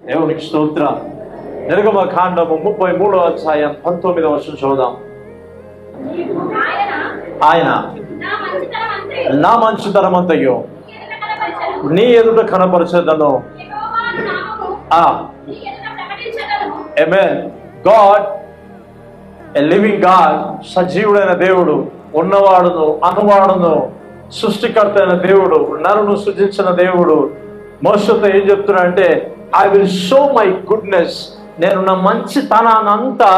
దేవునికి స్తోత్రం. నిర్గమకాండము 33వ అధ్యాయం 19వ వచనం చూద్దాం. ఆయన నా మంచితనమంతయు నీ ఎదుట కనపరచెదను. ఆమేన్. గాడ్, ఎ లివింగ్ గాడ్, సజీవుడైన దేవుడు, ఉన్నవాడును అనువాడును సృష్టికర్త అయిన దేవుడు, నరును సృజించిన దేవుడు మోషేతో ఏం చెప్తున్నా అంటే, I will show my goodness, నేను నా మంచితనాన్నంతా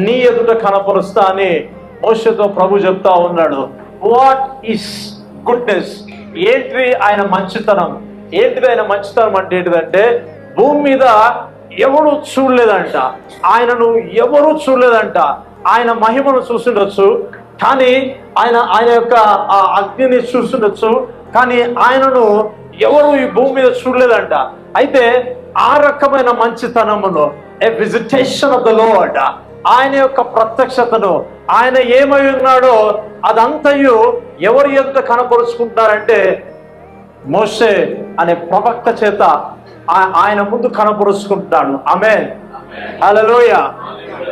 నీ ఎదుట కనపరుస్తా అని మోషేతో ప్రభు చెప్తా ఉన్నాడు. What is goodness? ఏంటిది ఆయన మంచితనం? ఏంటిది ఆయన మంచితనం అంటే ఏంటిదంటే, భూమి మీద ఎవరు చూడలేదంట, ఆయనను ఎవరు చూడలేదంట. ఆయన మహిమను చూసిండొచ్చు, కానీ ఆయన యొక్క ఆ అగ్నిని చూసిండొచ్చు, కానీ ఆయనను ఎవరు ఈ భూమి మీద చూడలేదంట. అయితే ఆ రకమైన మంచితనమును, ఏ విజిటేషన్ ఆఫ్ ద లార్డ్, ఆయన యొక్క ప్రత్యక్షతను, ఆయన ఏమై ఉన్నాడో అదంతయు ఎవరి ఎదుట కనపరుచుకుంటారంటే మోషే అనే ప్రవక్త చేత ఆయన ముందు కనపరుచుకుంటాడు. ఆమేన్, హల్లెలూయా.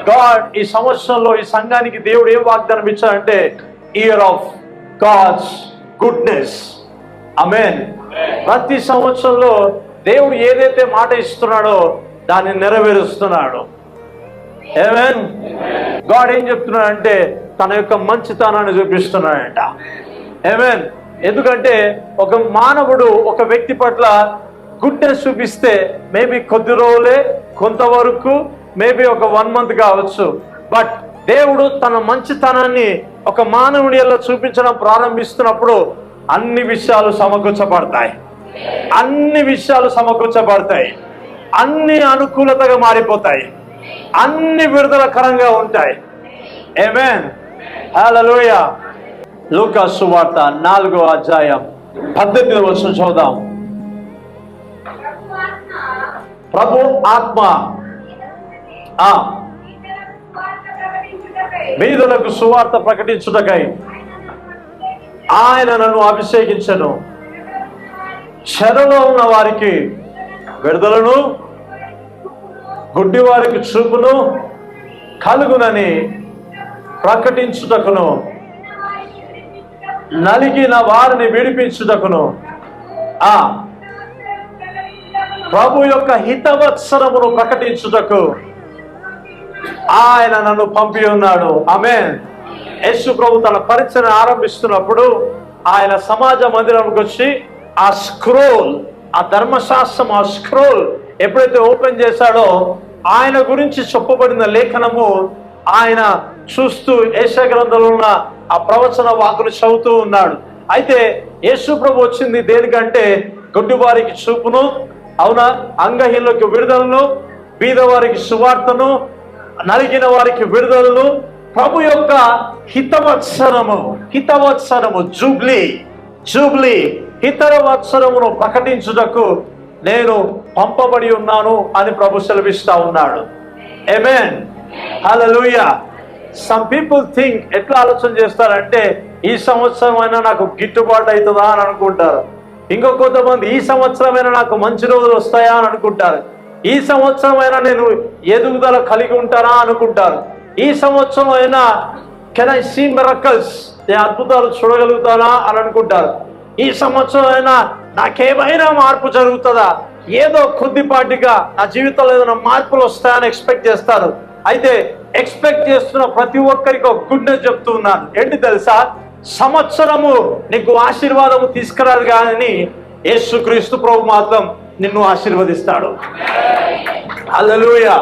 గాడ్ ఈ సంవత్సరంలో ఈ సంఘానికి దేవుడు ఏం వాగ్దానం ఇచ్చాడంటే, ఇయర్ ఆఫ్ గాడ్స్ గుడ్నెస్. ఆమేన్. ప్రతి సంవత్సరంలో దేవుడు ఏదైతే మాట ఇస్తున్నాడో దాన్ని నెరవేరుస్తున్నాడు. ఆమేన్. గాడ్ ఏం చెప్తున్నాడంటే తన యొక్క మంచితనాన్ని చూపిస్తున్నాడంట. ఆమేన్. ఎందుకంటే ఒక మానవుడు ఒక వ్యక్తి పట్ల గుడ్నెస్ చూపిస్తే మేబీ కొద్ది రోజులే, కొంతవరకు, మేబీ ఒక 1 month కావచ్చు. బట్ దేవుడు తన మంచితనాన్ని ఒక మానవుడిలో చూపించడం ప్రారంభిస్తున్నప్పుడు అన్ని విషయాలు సమకూర్చబడతాయి, అన్ని విషయాలు సమకూర్చబడతాయి, అన్ని అనుకూలతగా మారిపోతాయి, అన్ని విడుదలకరంగా ఉంటాయి. ఆమేన్, హల్లెలూయా. లూకా సువార్త 4వ అధ్యాయం 18వ వచనం చూద్దాం. ప్రభు ఆత్మ బీదలకు సువార్త ప్రకటించుటకై ఆయన నన్ను అభిషేకించెను, చెరలో ఉన్న వారికి విడుదలను, గుడ్డి వారికి చూపును కలుగునని ప్రకటించుటకును, నలిగిన వారిని విడిపించుటకును, ప్రభు యొక్క హితవత్సరమును ప్రకటించుటకు ఆయన నన్ను పంపి ఉన్నాడు. ఆమేన్. యేసు ప్రభు తన పరిచయం ఆరంభిస్తున్నప్పుడు ఆయన సమాజ మందిరంకి వచ్చి ఆ స్క్రోల్, ఆ ధర్మశాస్త్రం, ఆ స్క్రోల్ ఎప్పుడైతే ఓపెన్ చేశాడో ఆయన గురించి చెప్పబడిన లేఖనము ఆయన చూస్తూ యెషయా గ్రంథంలో ఉన్న ఆ ప్రవచన వాకులు చదువుతూ ఉన్నాడు. అయితే యేసు ప్రభు వచ్చింది దేనికంటే, గుడ్డి వారికి చూపును, అవునా, అంగహీనులకు విడుదలను, బీదవారికి సువార్తను, నలిగిన వారికి విడుదలను, ప్రభు యొక్క హితవత్సరము జూబ్లీ హితవత్సరమును ప్రకటించుటకు నేను పంపబడి ఉన్నాను అని ప్రభు సెలవిస్తా ఉన్నాడు. ఆమేన్, హల్లెలూయా. సమ్ పీపుల్ థింక్, ఎట్లా ఆలోచన చేస్తారంటే, ఈ సంవత్సరం అయినా నాకు గిట్టుబాటు అవుతుందా అని అనుకుంటారు. ఇంకో కొంతమంది ఈ సంవత్సరమైనా నాకు మంచి రోజులు వస్తాయా అని అనుకుంటారు. ఈ సంవత్సరం అయినా నేను ఎదుగుదల కలిగి ఉంటారా అనుకుంటారు. ఈ సంవత్సరం అయినా కెన్ ఐ సీ మిరకల్స్, నేను అద్భుతాలు చూడగలుగుతానా అని అనుకుంటారు. ఈ సంవత్సరం అయినా నాకేమైనా మార్పు జరుగుతుందా, ఏదో కొద్దిపాటిగా నా జీవితంలో ఏదైనా మార్పులు వస్తాయని ఎక్స్పెక్ట్ చేస్తారు. అయితే ఎక్స్పెక్ట్ చేస్తున్న ప్రతి ఒక్కరికి ఒక గుడ్ న్యూస్ చెప్తూ ఉన్నాను. ఏంటి తెలుసా? సంవత్సరము నీకు ఆశీర్వాదము తీసుకురాదు కానీ యేసుక్రీస్తు ప్రభు మాత్రం నిన్ను ఆశీర్వదిస్తాడు. హల్లెలూయా.